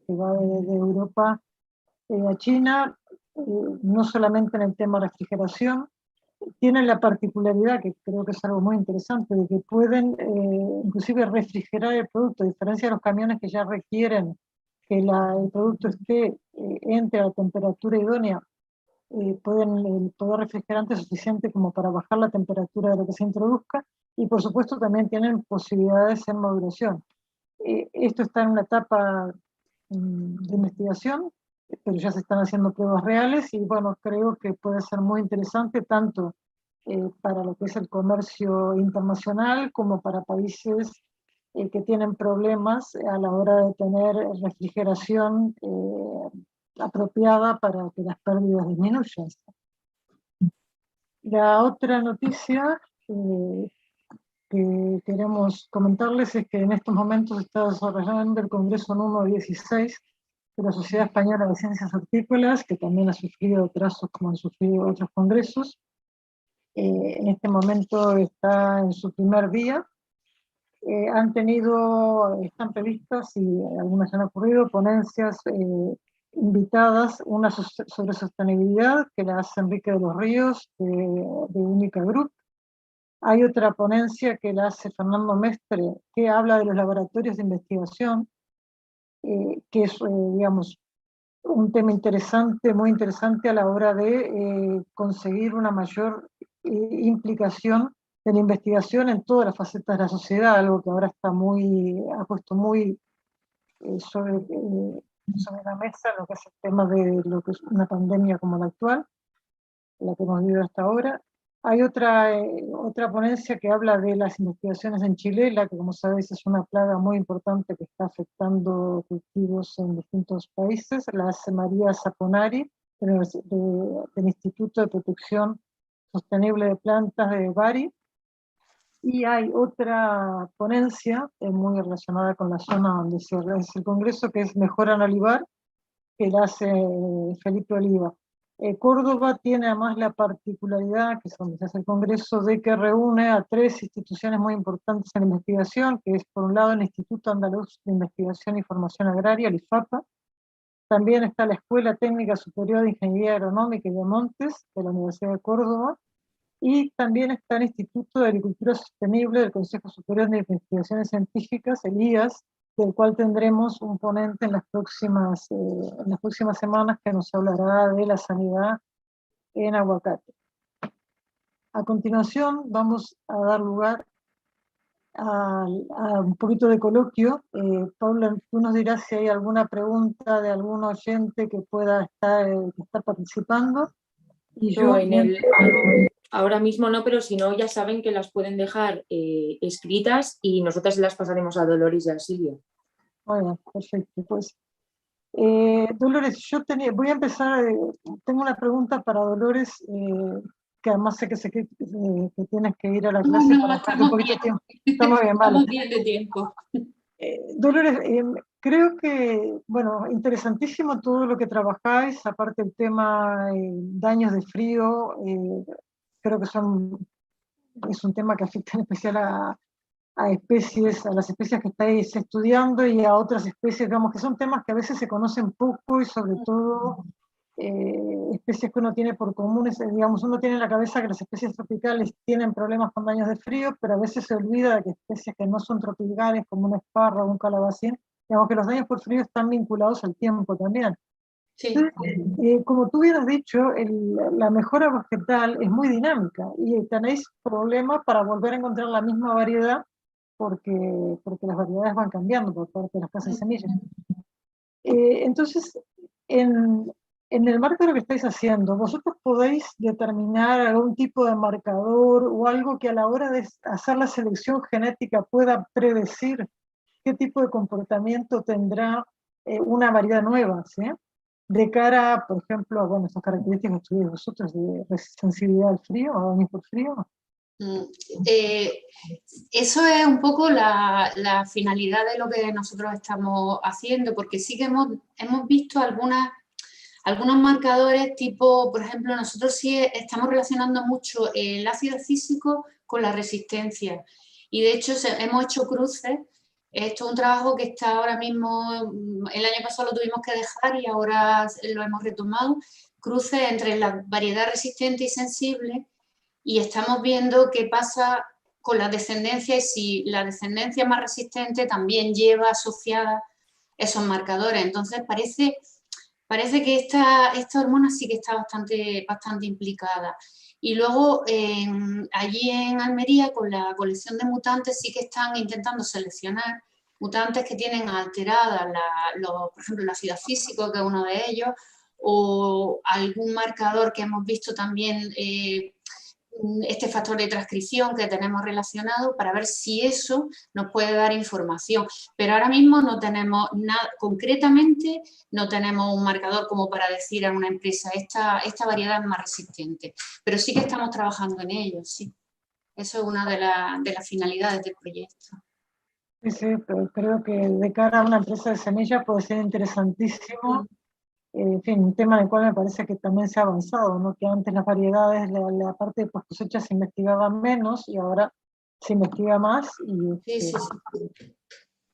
va de Europa a China, no solamente en el tema refrigeración. Tienen la particularidad, que creo que es algo muy interesante, de que pueden inclusive refrigerar el producto, a diferencia de los camiones que ya requieren que el producto entre a la temperatura idónea. Pueden el poder refrigerante es suficiente como para bajar la temperatura de lo que se introduzca, y por supuesto también tienen posibilidades en maduración. Esto está en una etapa de investigación, pero ya se están haciendo pruebas reales, y bueno, creo que puede ser muy interesante tanto para lo que es el comercio internacional como para países que tienen problemas a la hora de tener refrigeración apropiada para que las pérdidas disminuyan. La otra noticia que queremos comentarles es que en estos momentos se está desarrollando el Congreso número 16 de la Sociedad Española de Ciencias Hortícolas, que también ha sufrido atrasos como han sufrido otros congresos. En este momento está en su primer día. Están previstas, y algunas han ocurrido, ponencias invitadas, una sobre sostenibilidad, que la hace Enrique de los Ríos, de Única Group. Hay otra ponencia que la hace Fernando Mestre, que habla de los laboratorios de investigación, que es, digamos, un tema interesante, muy interesante a la hora de conseguir una mayor implicación de la investigación en todas las facetas de la sociedad, algo que ahora ha puesto muy sobre la mesa lo que es el tema de lo que es una pandemia como la actual, la que hemos vivido hasta ahora. Hay otra ponencia que habla de las investigaciones en Chilela, que como sabéis es una plaga muy importante que está afectando cultivos en distintos países. La hace María Saponari, del Instituto de Protección Sostenible de Plantas de Bari. Y hay otra ponencia muy relacionada con la zona donde se realiza el Congreso, que es Mejora en Olivar, que la hace Felipe Oliva. Córdoba tiene además la particularidad, que es donde se hace el Congreso, de que reúne a 3 instituciones muy importantes en investigación, que es por un lado el Instituto Andaluz de Investigación y Formación Agraria, el IFAPA. También está la Escuela Técnica Superior de Ingeniería Agronómica y de Montes, de la Universidad de Córdoba, y también está el Instituto de Agricultura Sostenible del Consejo Superior de Investigaciones Científicas, el IAS, del cual tendremos un ponente en las próximas semanas, que nos hablará de la sanidad en aguacate. A continuación vamos a dar lugar a un poquito de coloquio. Paula, tú nos dirás si hay alguna pregunta de algún oyente que pueda estar participando. Y yo, ahora mismo no, pero si no, ya saben que las pueden dejar escritas y nosotras las pasaremos a Dolores y a Silvia. Bueno, perfecto. Pues, Dolores, voy a empezar, tengo una pregunta para Dolores, que además sé que tienes que ir a la clase para dejarte un poquito de tiempo. Estamos bien, vale. Estamos bien de tiempo. Dolores, creo que, bueno, interesantísimo todo lo que trabajáis, aparte el tema daños de frío, creo que es un tema que afecta en especial a las especies que estáis estudiando, y a otras especies, digamos, que son temas que a veces se conocen poco, y sobre todo especies que uno tiene por comunes, digamos, uno tiene en la cabeza que las especies tropicales tienen problemas con daños de frío, pero a veces se olvida de que especies que no son tropicales, como un espárrago o un calabacín, digamos que los daños por frío están vinculados al tiempo también. Sí. Como tú hubieras dicho, la mejora vegetal es muy dinámica, y tenéis problemas para volver a encontrar la misma variedad, porque las variedades van cambiando por parte de las casas de semillas. Entonces, En el marco de lo que estáis haciendo, ¿vosotros podéis determinar algún tipo de marcador o algo que a la hora de hacer la selección genética pueda predecir qué tipo de comportamiento tendrá una variedad nueva, ¿sí? De cara, por ejemplo, a bueno, esas características que estudiáis vosotros de sensibilidad al frío o al frío? Eso es un poco la finalidad de lo que nosotros estamos haciendo, porque sí que hemos visto algunos marcadores tipo, por ejemplo, nosotros sí estamos relacionando mucho el ácido físico con la resistencia y de hecho hemos hecho cruces. Esto es un trabajo que está ahora mismo, el año pasado lo tuvimos que dejar y ahora lo hemos retomado, cruces entre la variedad resistente y sensible, y estamos viendo qué pasa con la descendencia y si la descendencia más resistente también lleva asociada esos marcadores. Entonces parece que esta hormona sí que está bastante implicada. Y luego allí en Almería con la colección de mutantes sí que están intentando seleccionar mutantes que tienen alteradas, por ejemplo, el ácido físico, que es uno de ellos, o algún marcador que hemos visto también, este factor de transcripción que tenemos relacionado, para ver si eso nos puede dar información. Pero ahora mismo no tenemos nada, concretamente no tenemos un marcador como para decir a una empresa esta variedad es más resistente, pero sí que estamos trabajando en ello, sí. Eso es una de las finalidades del proyecto. Sí, sí, pero creo que de cara a una empresa de semillas puede ser interesantísimo. En fin, un tema en el cual me parece que también se ha avanzado, ¿no? Que antes las variedades, la parte de post cosecha se investigaba menos y ahora se investiga más y, Sí.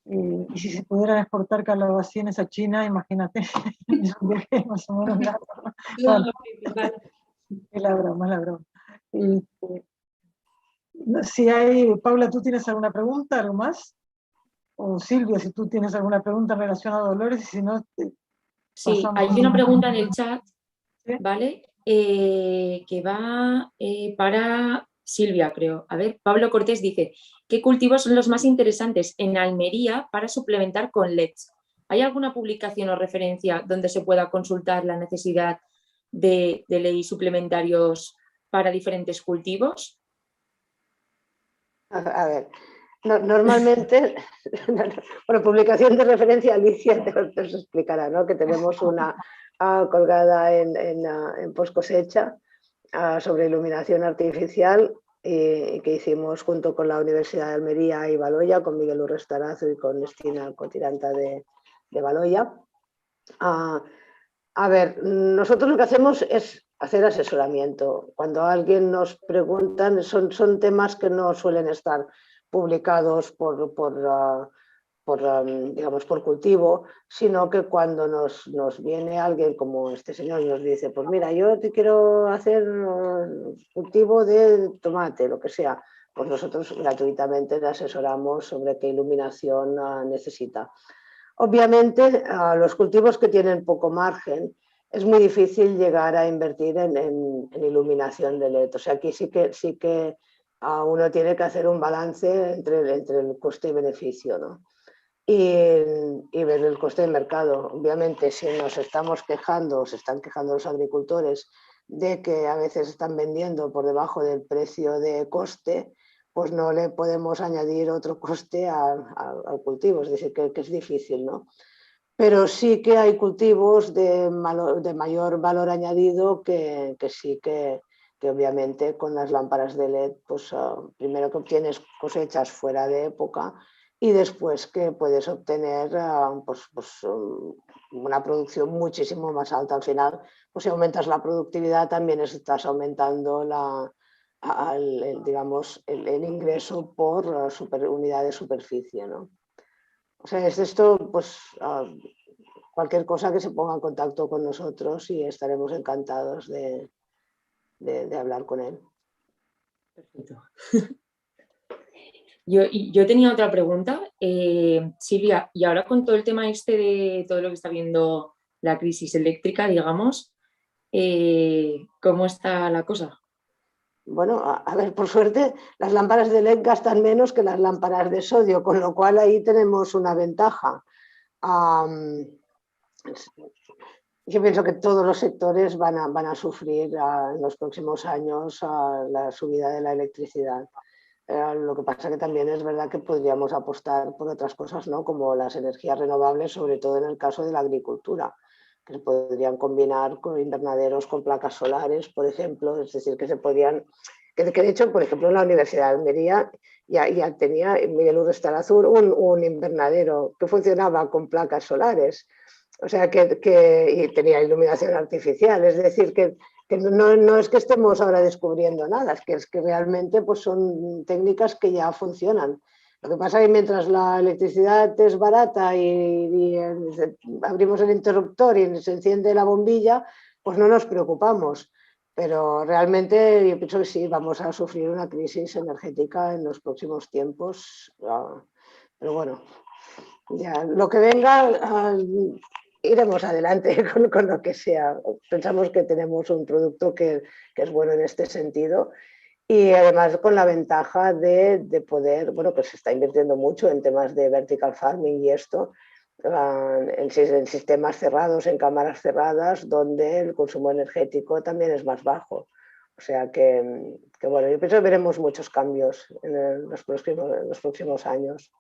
y si se pudieran exportar calabacines a China, imagínate, es un viaje más o menos largo. Bueno, es la broma. Si hay, Paula, ¿tú tienes alguna pregunta, algo más? O Silvia, si tú tienes alguna pregunta en relación a Dolores, y si no, sí, pasamos. hay una pregunta en el chat, ¿Sí? ¿vale? Que va para Silvia, creo. A ver, Pablo Cortés dice, ¿qué cultivos son los más interesantes en Almería para suplementar con LEDs? ¿Hay alguna publicación o referencia donde se pueda consultar la necesidad de ley suplementarios para diferentes cultivos? A ver, normalmente, bueno, publicación de referencia, Alicia te os explicará, ¿no? Que tenemos una colgada en post cosecha sobre iluminación artificial y que hicimos junto con la Universidad de Almería y Baloya, con Miguel Urrestarazo y con Estina Cotiranta de Baloya. A ver, nosotros lo que hacemos es hacer asesoramiento. Cuando alguien nos pregunta, son temas que no suelen estar publicados digamos, por cultivo, sino que cuando nos viene alguien como este señor y nos dice, pues mira, yo te quiero hacer cultivo de tomate, lo que sea, pues nosotros gratuitamente le asesoramos sobre qué iluminación necesita. Obviamente, a los cultivos que tienen poco margen, es muy difícil llegar a invertir en iluminación de LED. O sea, aquí sí que uno tiene que hacer un balance entre el coste y beneficio, ¿no? Y ver el coste del mercado. Obviamente, si nos estamos quejando, se están quejando los agricultores de que a veces están vendiendo por debajo del precio de coste, pues no le podemos añadir otro coste al cultivo, es decir, que es difícil, ¿no? Pero sí que hay cultivos de mayor valor añadido que sí que obviamente con las lámparas de LED, pues primero que obtienes cosechas fuera de época y después que puedes obtener pues, una producción muchísimo más alta. Al final, pues si aumentas la productividad también estás aumentando digamos, el ingreso por unidad de superficie, ¿no? O sea, es esto, pues cualquier cosa que se ponga en contacto con nosotros y estaremos encantados de hablar con él. Perfecto. Yo tenía otra pregunta, Silvia, y ahora con todo el tema este de todo lo que está viendo la crisis eléctrica, digamos, ¿cómo está la cosa? Bueno, a ver, por suerte las lámparas de LED gastan menos que las lámparas de sodio, con lo cual ahí tenemos una ventaja. yo pienso que todos los sectores van a sufrir en los próximos años la subida de la electricidad. Lo que pasa que también es verdad que podríamos apostar por otras cosas, ¿no? Como las energías renovables, sobre todo en el caso de la agricultura, que se podrían combinar con invernaderos con placas solares, por ejemplo, es decir, que se podrían, que de hecho, por ejemplo, en la Universidad de Almería ya tenía Miguel Urrestarazur un invernadero que funcionaba con placas solares, o sea, y tenía iluminación artificial, es decir, que no es que estemos ahora descubriendo nada, es que realmente pues, son técnicas que ya funcionan. Lo que pasa es que mientras la electricidad es barata y abrimos el interruptor y se enciende la bombilla, pues no nos preocupamos. Pero realmente yo pienso que sí, vamos a sufrir una crisis energética en los próximos tiempos. Pero bueno, ya lo que venga, iremos adelante con lo que sea. Pensamos que tenemos un producto que es bueno en este sentido y además con la ventaja de poder, bueno, pues se está invirtiendo mucho en temas de vertical farming y esto, en sistemas cerrados, en cámaras cerradas, donde el consumo energético también es más bajo. O sea que bueno, yo pienso que veremos muchos cambios en los próximos años.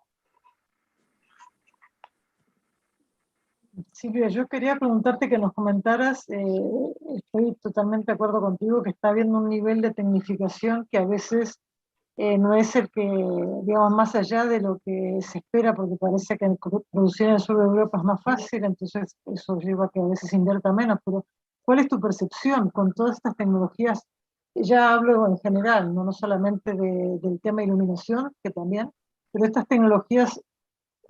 Silvia, yo quería preguntarte que nos comentaras, estoy totalmente de acuerdo contigo, que está habiendo un nivel de tecnificación que a veces no es el que, digamos, más allá de lo que se espera, porque parece que producir en el sur de Europa es más fácil, entonces eso lleva a que a veces se invierta menos, pero ¿cuál es tu percepción con todas estas tecnologías? Ya hablo en general, no solamente del tema iluminación, que también, pero estas tecnologías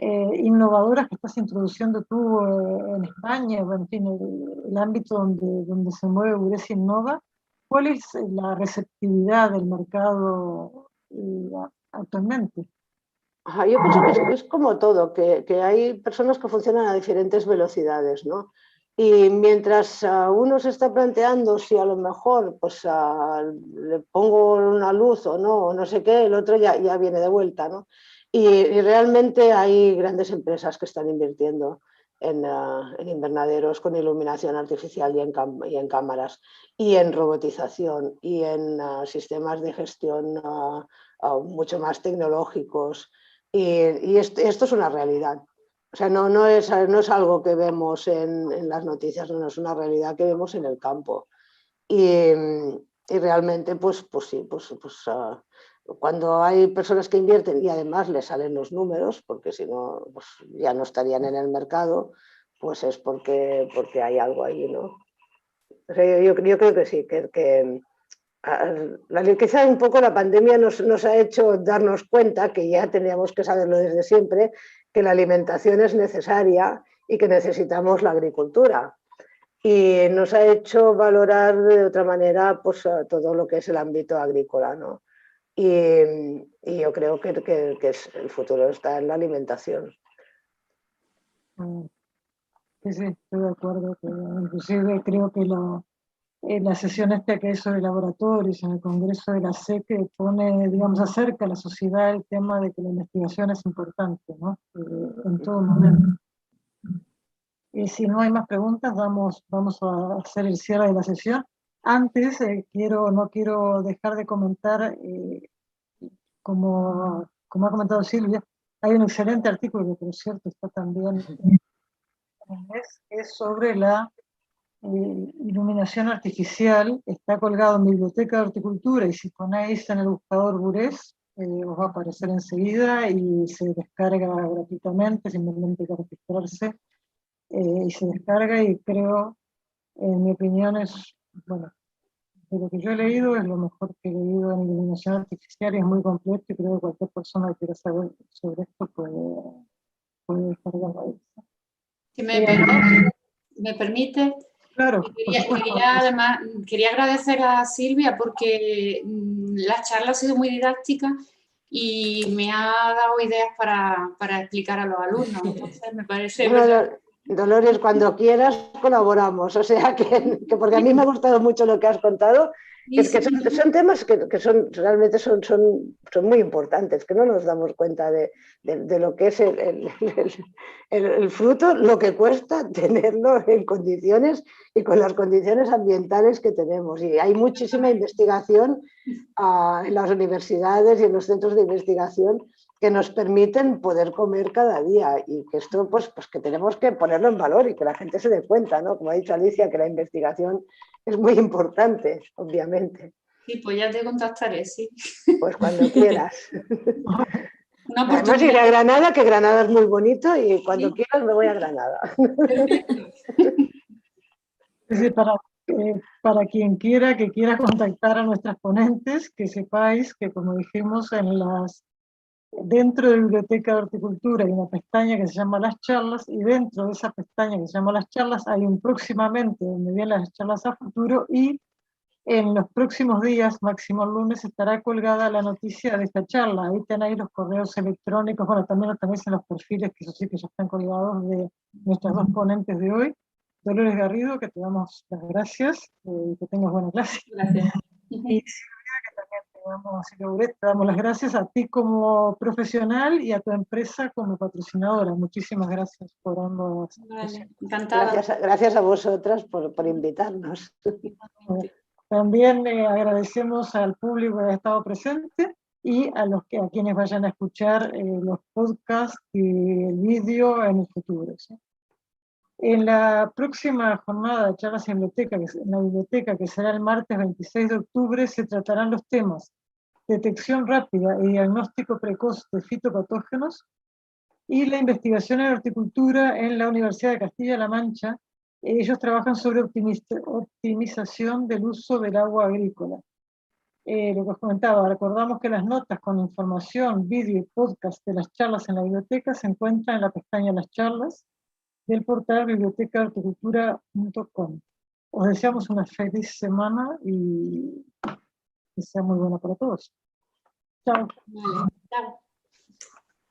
innovadoras que estás introduciendo tú en España, bueno, en fin, el ámbito donde se mueve Eudesa Innova, ¿cuál es la receptividad del mercado actualmente? Yo pienso que es como todo, que hay personas que funcionan a diferentes velocidades, ¿no? Y mientras uno se está planteando si a lo mejor pues, le pongo una luz o no sé qué, el otro ya viene de vuelta, ¿no? Y realmente hay grandes empresas que están invirtiendo en invernaderos con iluminación artificial y en cámaras, y en robotización, y en sistemas de gestión mucho más tecnológicos. Y esto es una realidad. O sea, no es algo que vemos en las noticias, no es una realidad que vemos en el campo. Y realmente, pues sí, cuando hay personas que invierten y además les salen los números, porque si no, pues ya no estarían en el mercado, pues es porque hay algo ahí, ¿no? O sea, yo creo que sí, quizá un poco la pandemia nos ha hecho darnos cuenta, que ya teníamos que saberlo desde siempre, que la alimentación es necesaria y que necesitamos la agricultura. Y nos ha hecho valorar de otra manera pues, todo lo que es el ámbito agrícola, ¿no? Y yo creo que el futuro está en la alimentación. Sí, sí, estoy de acuerdo. Inclusive creo que la sesión esta que hay sobre laboratorios en el Congreso de la SEC pone, digamos, acerca a la sociedad el tema de que la investigación es importante, ¿no? En todo momento. Si no hay más preguntas, vamos a hacer el cierre de la sesión. Antes, no quiero dejar de comentar, como ha comentado Silvia, hay un excelente artículo que, por cierto, está también en inglés, que es sobre la iluminación artificial. Está colgado en Biblioteca de Horticultura, y si ponéis en el buscador Burés, os va a aparecer enseguida y se descarga gratuitamente, simplemente hay que registrarse. Y se descarga, y creo, en mi opinión, es, bueno, de lo que yo he leído, es lo mejor que he leído en iluminación artificial, y es muy completo, y creo que cualquier persona que quiera saber sobre esto puede descargarlo ahí. Si me permite, claro, quería agradecer a Silvia porque la charla ha sido muy didáctica y me ha dado ideas para explicar a los alumnos. Entonces me parece... Bueno, Dolores, cuando quieras colaboramos, o sea que porque a mí me ha gustado mucho lo que has contado Son temas que realmente son muy importantes, que no nos damos cuenta de lo que es el fruto, lo que cuesta tenerlo en condiciones y con las condiciones ambientales que tenemos. Y hay muchísima investigación en las universidades y en los centros de investigación que nos permiten poder comer cada día, y que esto pues que tenemos que ponerlo en valor y que la gente se dé cuenta, ¿no? Como ha dicho Alicia, que la investigación es muy importante, obviamente. Sí, pues ya te contactaré, sí. Pues cuando quieras. Una Además iré a Granada, que Granada es muy bonito, y cuando quieras me voy a Granada. Sí, para quien quiera que quiera contactar a nuestras ponentes, que sepáis que, como dijimos, dentro de la Biblioteca de Horticultura hay una pestaña que se llama Las Charlas, y dentro de esa pestaña que se llama Las Charlas hay un próximamente donde vienen las charlas a futuro, y en los próximos días, máximo el lunes, estará colgada la noticia de esta charla. Ahí tenéis los correos electrónicos, bueno, también lo tenéis en los perfiles, que eso sí que ya están colgados, de nuestras dos ponentes de hoy. Dolores Garrido, que te damos las gracias, y que tengas buena clase. Gracias. Y Silvia, que también te damos las gracias a ti como profesional y a tu empresa como patrocinadora. Muchísimas gracias por ambas. Vale, encantada. Gracias a vosotras por invitarnos. También agradecemos al público que ha estado presente y a quienes vayan a escuchar los podcasts y el vídeo en el futuro, ¿sí? En la próxima jornada de charlas en la biblioteca, que será el martes 26 de octubre, se tratarán los temas detección rápida y diagnóstico precoz de fitopatógenos y la investigación en horticultura en la Universidad de Castilla-La Mancha. Ellos trabajan sobre optimización del uso del agua agrícola. Lo que os comentaba, recordamos que las notas con información, vídeo y podcast de las charlas en la biblioteca se encuentran en la pestaña Las Charlas del portal bibliotecahorticultura.com. Os deseamos una feliz semana y que sea muy buena para todos. Chao. Vale, chao.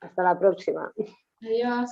Hasta la próxima. Adiós.